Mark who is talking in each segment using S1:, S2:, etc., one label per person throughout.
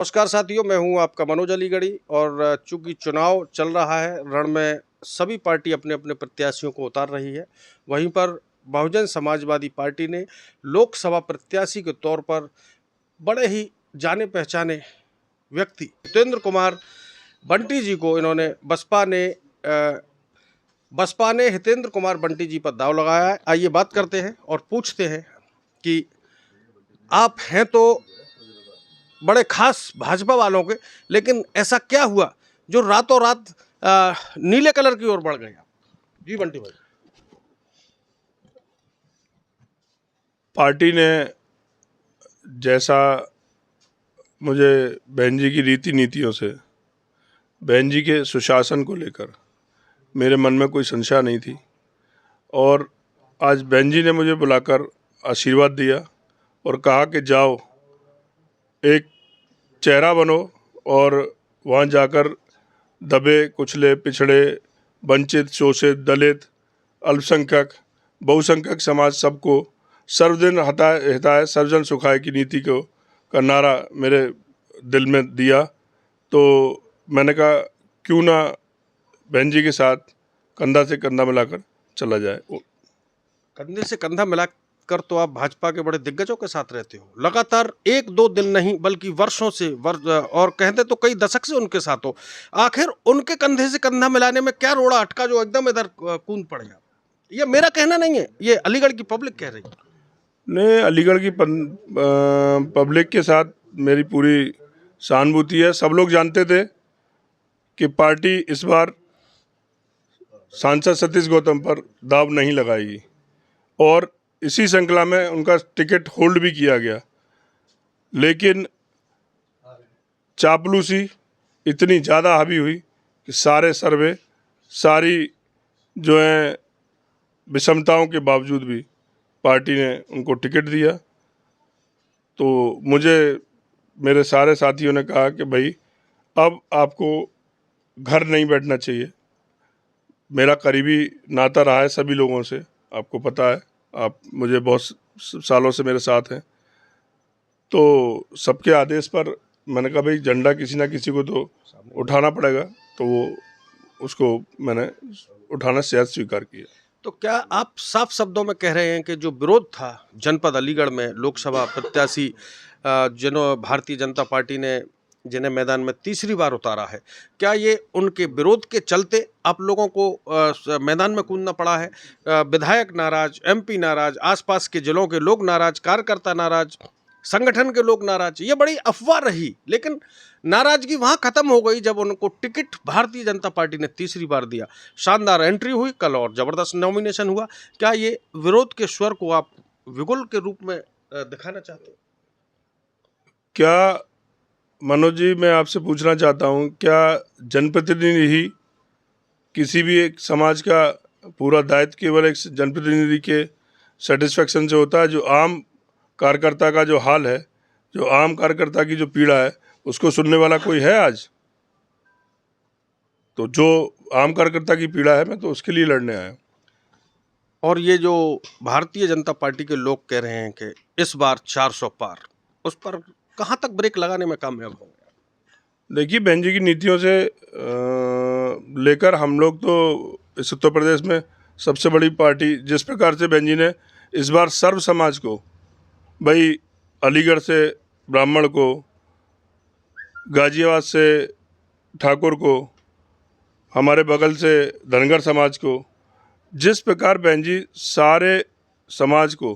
S1: नमस्कार साथियों, मैं हूं आपका मनोज अलीगढ़ी और चूंकि चुनाव चल रहा है, रण में सभी पार्टी अपने अपने प्रत्याशियों को उतार रही है। वहीं पर बहुजन समाजवादी पार्टी ने लोकसभा प्रत्याशी के तौर पर बड़े ही जाने पहचाने व्यक्ति हितेंद्र कुमार बंटी जी को इन्होंने बसपा ने हितेंद्र कुमार बंटी जी पर दांव लगाया है। आइए बात करते हैं और पूछते हैं कि आप हैं तो बड़े खास भाजपा वालों के, लेकिन ऐसा क्या हुआ जो रातों रात नीले कलर की ओर बढ़ गए आप? जी बंटी भाई।
S2: पार्टी ने जैसा मुझे बहन जी की रीति नीतियों से, बहन जी के सुशासन को लेकर मेरे मन में कोई संशय नहीं थी और आज बहन जी ने मुझे बुलाकर आशीर्वाद दिया और कहा कि जाओ एक चेहरा बनो और वहाँ जाकर दबे कुचले पिछड़े वंचित शोषित दलित अल्पसंख्यक बहुसंख्यक समाज सबको सर्वजन हिताय सर्वजन सुखाय की नीति को का नारा मेरे दिल में दिया। तो मैंने कहा क्यों ना बहन जी के साथ कंधा से कंधा मिलाकर चला जाए।
S1: कंधे से कंधा मिलाकर तो आप भाजपा के बड़े दिग्गजों के साथ रहते हो, लगातार एक दो दिन नहीं बल्कि वर्षों से और कहते तो कई दशक से उनके साथ हो। आखिर उनके कंधे से कंधा मिलाने में क्या रोड़ा अटका जो एकदम इधर कूद पड़े आप? ये मेरा कहना नहीं है, ये अलीगढ़ की पब्लिक कह रही है।
S2: ने अलीगढ़ की पब्लिक के साथ मेरी पूरी सहानुभूति है। सब लोग जानते थे कि पार्टी इस बार सांसद सतीश गौतम पर दाव नहीं लगाएगी और इसी श्रृंखला में उनका टिकट होल्ड भी किया गया, लेकिन चापलूसी इतनी ज़्यादा हावी हुई कि सारे सर्वे सारी जो है विषमताओं के बावजूद भी पार्टी ने उनको टिकट दिया। तो मुझे मेरे सारे साथियों ने कहा कि भाई अब आपको घर नहीं बैठना चाहिए। मेरा करीबी नाता रहा है सभी लोगों से, आपको पता है, आप मुझे बहुत सालों से मेरे साथ हैं। तो सबके आदेश पर मैंने कहा भाई झंडा किसी ना किसी को तो उठाना पड़ेगा, तो वो उसको मैंने उठाना शायद स्वीकार किया।
S1: तो क्या आप साफ शब्दों में कह रहे हैं कि जो विरोध था जनपद अलीगढ़ में लोकसभा प्रत्याशी जिन्हों भारतीय जनता पार्टी ने जिन्हें मैदान में तीसरी बार उतारा है, क्या ये उनके विरोध के चलते आप लोगों को मैदान में कूदना पड़ा है? विधायक नाराज, एमपी नाराज, आसपास के जिलों के लोग नाराज, कार्यकर्ता नाराज, संगठन के लोग नाराज। ये बड़ी अफवाह रही, लेकिन नाराजगी वहां खत्म हो गई जब उनको टिकट भारतीय जनता पार्टी ने तीसरी बार दिया। शानदार एंट्री हुई कल और जबरदस्त नॉमिनेशन हुआ। क्या ये विरोध के स्वर को आप विगुल के रूप में दिखाना चाहते हो?
S2: क्या मनोज जी, मैं आपसे पूछना चाहता हूँ, क्या जनप्रतिनिधि ही किसी भी एक समाज का पूरा दायित्व केवल एक जनप्रतिनिधि के सेटिस्फेक्शन से होता है? जो आम कार्यकर्ता का जो हाल है, जो आम कार्यकर्ता की जो पीड़ा है, उसको सुनने वाला कोई है आज? तो जो आम कार्यकर्ता की पीड़ा है, मैं तो उसके लिए लड़ने आया।
S1: और ये जो भारतीय जनता पार्टी के लोग कह रहे हैं कि इस बार 400 पार, उस पर कहाँ तक ब्रेक लगाने में कामयाब होंगे?
S2: देखिए, बहन जी की नीतियों से लेकर हम लोग तो इस उत्तर प्रदेश में सबसे बड़ी पार्टी, जिस प्रकार से बहन जी ने इस बार सर्व समाज को, भाई अलीगढ़ से ब्राह्मण को, गाजियाबाद से ठाकुर को, हमारे बगल से धनगर समाज को, जिस प्रकार बहन जी सारे समाज को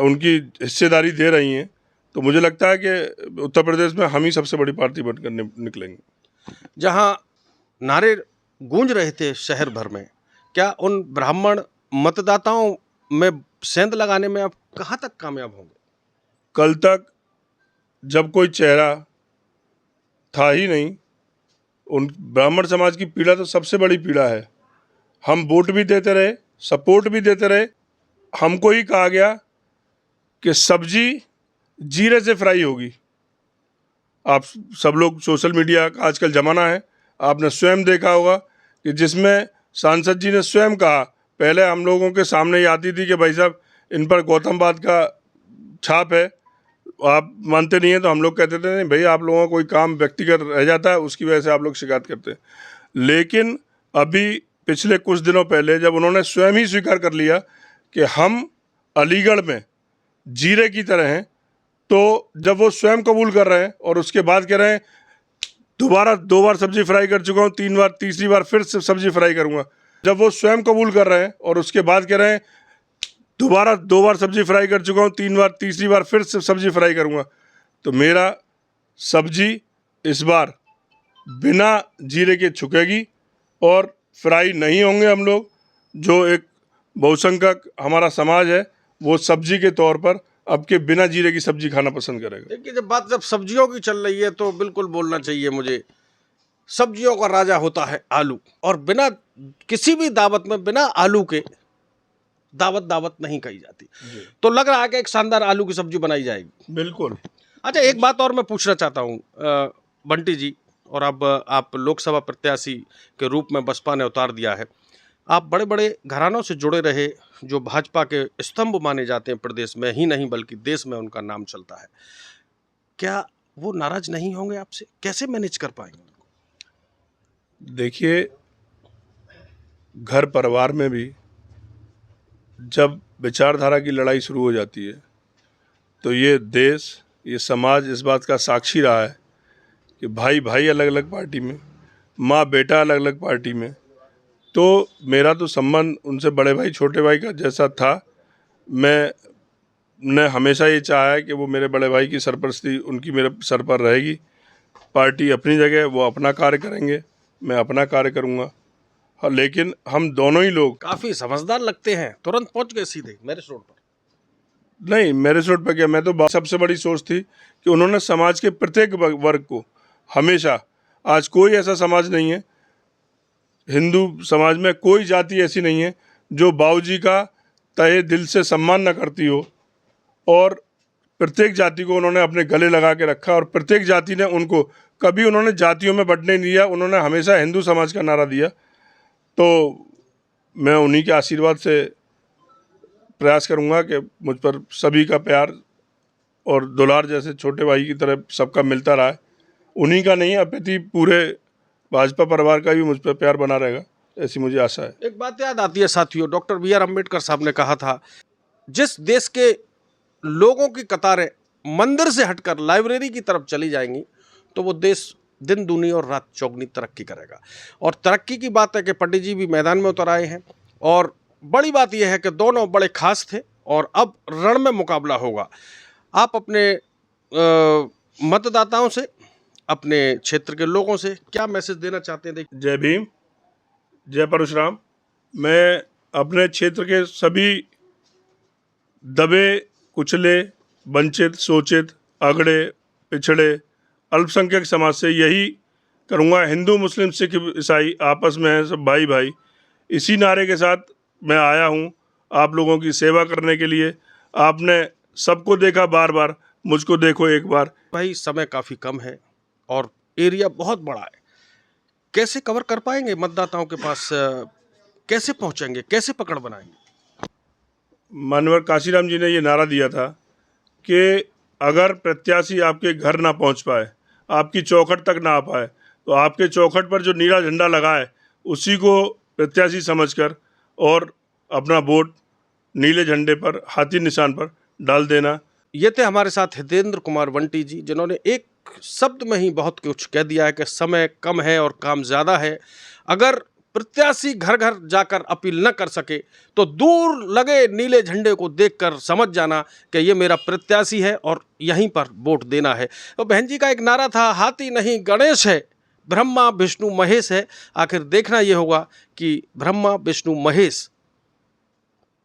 S2: उनकी हिस्सेदारी दे रही हैं, तो मुझे लगता है कि उत्तर प्रदेश में हम ही सबसे बड़ी पार्टी बनकर निकलेंगे।
S1: जहां नारे गूंज रहे थे शहर भर में, क्या उन ब्राह्मण मतदाताओं में सेंध लगाने में आप कहाँ तक कामयाब होंगे?
S2: कल तक जब कोई चेहरा था ही नहीं, उन ब्राह्मण समाज की पीड़ा तो सबसे बड़ी पीड़ा है। हम वोट भी देते रहे, सपोर्ट भी देते रहे। हमको ही कहा गया कि सब्जी जीरे से फ्राई होगी। आप सब लोग, सोशल मीडिया का आजकल ज़माना है, आपने स्वयं देखा होगा कि जिसमें सांसद जी ने स्वयं कहा, पहले हम लोगों के सामने ही आती थी कि भाई साहब इन पर गौतमवाद का छाप है, आप मानते नहीं हैं तो हम लोग कहते थे नहीं भाई, आप लोगों का कोई काम व्यक्तिगत रह जाता है उसकी वजह से आप लोग शिकायत करते हैं। लेकिन अभी पिछले कुछ दिनों पहले जब उन्होंने स्वयं ही स्वीकार कर लिया कि हम अलीगढ़ में जीरे की तरह हैं, तो जब वो स्वयं कबूल कर रहे हैं और उसके बाद कह रहे हैं दोबारा 2 बार सब्जी फ्राई कर चुका हूँ, 3 बार, तीसरी बार फिर से सब्जी फ्राई करूँगा। जब वो स्वयं कबूल कर रहे हैं और उसके बाद कह रहे हैं दोबारा 2 बार सब्जी फ्राई कर चुका हूँ, 3 बार, तीसरी बार फिर से सब्जी फ्राई करूँगा, तो मेरा सब्जी इस बार बिना जीरे के छुकेगी और फ्राई नहीं होंगे हम लोग। जो एक बहुसंख्यक हमारा समाज है वो सब्जी के तौर पर अब के बिना जीरे की सब्जी खाना पसंद करेगा।
S1: देखिए, जब सब्जियों की चल रही है तो बिल्कुल बोलना चाहिए मुझे, सब्जियों का राजा होता है आलू, और बिना किसी भी दावत में बिना आलू के दावत नहीं कही जाती। तो लग रहा है कि एक शानदार आलू की सब्जी बनाई जाएगी।
S2: बिल्कुल।
S1: अच्छा, एक बात और मैं पूछना चाहता हूँ बंटी जी, और अब आप लोकसभा प्रत्याशी के रूप में बसपा ने उतार दिया है। आप बड़े बड़े घरानों से जुड़े रहे, जो भाजपा के स्तंभ माने जाते हैं प्रदेश में ही नहीं बल्कि देश में उनका नाम चलता है। क्या वो नाराज नहीं होंगे आपसे? कैसे मैनेज कर पाएंगे?
S2: देखिए, घर परिवार में भी जब विचारधारा की लड़ाई शुरू हो जाती है तो ये देश, ये समाज इस बात का साक्षी रहा है कि भाई भाई अलग अलग पार्टी में, माँ बेटा अलग अलग पार्टी में, तो मेरा तो संबंध उनसे बड़े भाई छोटे भाई का जैसा था। मैंने हमेशा ये चाहा है कि वो मेरे बड़े भाई की सरपरस्ती उनकी मेरे सर पर रहेगी। पार्टी अपनी जगह, वो अपना कार्य करेंगे, मैं अपना कार्य करूँगा। हाँ, लेकिन हम दोनों ही लोग
S1: काफी समझदार लगते हैं, तुरंत पहुंच गए सीधे मैरिज रोड पर।
S2: नहीं, मेरिट रोड पर क्या, मैं तो सबसे बड़ी सोच थी कि उन्होंने समाज के प्रत्येक वर्ग को हमेशा, आज कोई ऐसा समाज नहीं है, हिंदू समाज में कोई जाति ऐसी नहीं है जो बाबूजी का तहे दिल से सम्मान न करती हो, और प्रत्येक जाति को उन्होंने अपने गले लगा के रखा और प्रत्येक जाति ने उनको कभी उन्होंने जातियों में बंटने नहीं दिया। उन्होंने हमेशा हिंदू समाज का नारा दिया। तो मैं उन्हीं के आशीर्वाद से प्रयास करूंगा कि मुझ पर सभी का प्यार और दुलार जैसे छोटे भाई की तरह सबका मिलता रहा है। उन्हीं का नहीं, अपितु पूरे भाजपा परिवार का भी मुझ पर प्यार बना रहेगा, ऐसी मुझे आशा है।
S1: एक बात याद आती है साथियों, डॉक्टर B.R. अम्बेडकर साहब ने कहा था, जिस देश के लोगों की कतारें मंदिर से हटकर लाइब्रेरी की तरफ चली जाएंगी तो वो देश दिन दूनी और रात चौगनी तरक्की करेगा। और तरक्की की बात है कि पंडित जी भी मैदान में उतर आए हैं, और बड़ी बात यह है कि दोनों बड़े खास थे और अब रण में मुकाबला होगा। आप अपने मतदाताओं से, अपने क्षेत्र के लोगों से क्या मैसेज देना चाहते हैं? देखिए,
S2: जय भीम, जय परशुराम। मैं अपने क्षेत्र के सभी दबे कुचले, वंचित, शोषित, अगड़े, पिछड़े, अल्पसंख्यक समाज से यही करूँगा, हिंदू मुस्लिम सिख ईसाई आपस में हैं सब भाई भाई। इसी नारे के साथ मैं आया हूँ आप लोगों की सेवा करने के लिए। आपने सबको देखा बार बार, मुझको देखो एक बार।
S1: भाई समय काफ़ी कम है और एरिया बहुत बड़ा है, कैसे कवर कर पाएंगे मतदाताओं के पास? कैसे पहुंचेंगे, कैसे पकड़ बनाएंगे?
S2: मानवर काशीराम जी ने ये नारा दिया था कि अगर प्रत्याशी आपके घर ना पहुंच पाए, आपकी चौखट तक ना आ पाए, तो आपके चौखट पर जो नीला झंडा लगा है उसी को प्रत्याशी समझकर और अपना वोट नीले झंडे पर, हाथी निशान पर डाल देना।
S1: ये थे हमारे साथ हितेंद्र कुमार वंटी जी, जिन्होंने एक शब्द में ही बहुत कुछ कह दिया है कि समय कम है और काम ज़्यादा है। अगर प्रत्याशी घर घर जाकर अपील न कर सके तो दूर लगे नीले झंडे को देखकर समझ जाना कि ये मेरा प्रत्याशी है और यहीं पर वोट देना है। तो बहन जी का एक नारा था, हाथी नहीं गणेश है, ब्रह्मा विष्णु महेश है। आखिर देखना ये होगा कि ब्रह्मा विष्णु महेश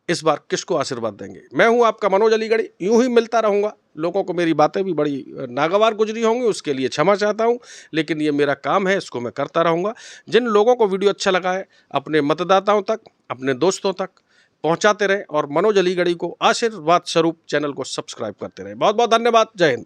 S1: इस बार किसको आशीर्वाद देंगे। मैं हूं आपका मनोज अलीगढ़ी, यूं ही मिलता रहूंगा। लोगों को मेरी बातें भी बड़ी नागवार गुजरी होंगी, उसके लिए क्षमा चाहता हूं, लेकिन ये मेरा काम है, इसको मैं करता रहूंगा। जिन लोगों को वीडियो अच्छा लगा है अपने मतदाताओं तक, अपने दोस्तों तक पहुंचाते रहें और मनोज अलीगढ़ी को आशीर्वाद स्वरूप चैनल को सब्सक्राइब करते रहें। बहुत बहुत धन्यवाद। जय हिंद।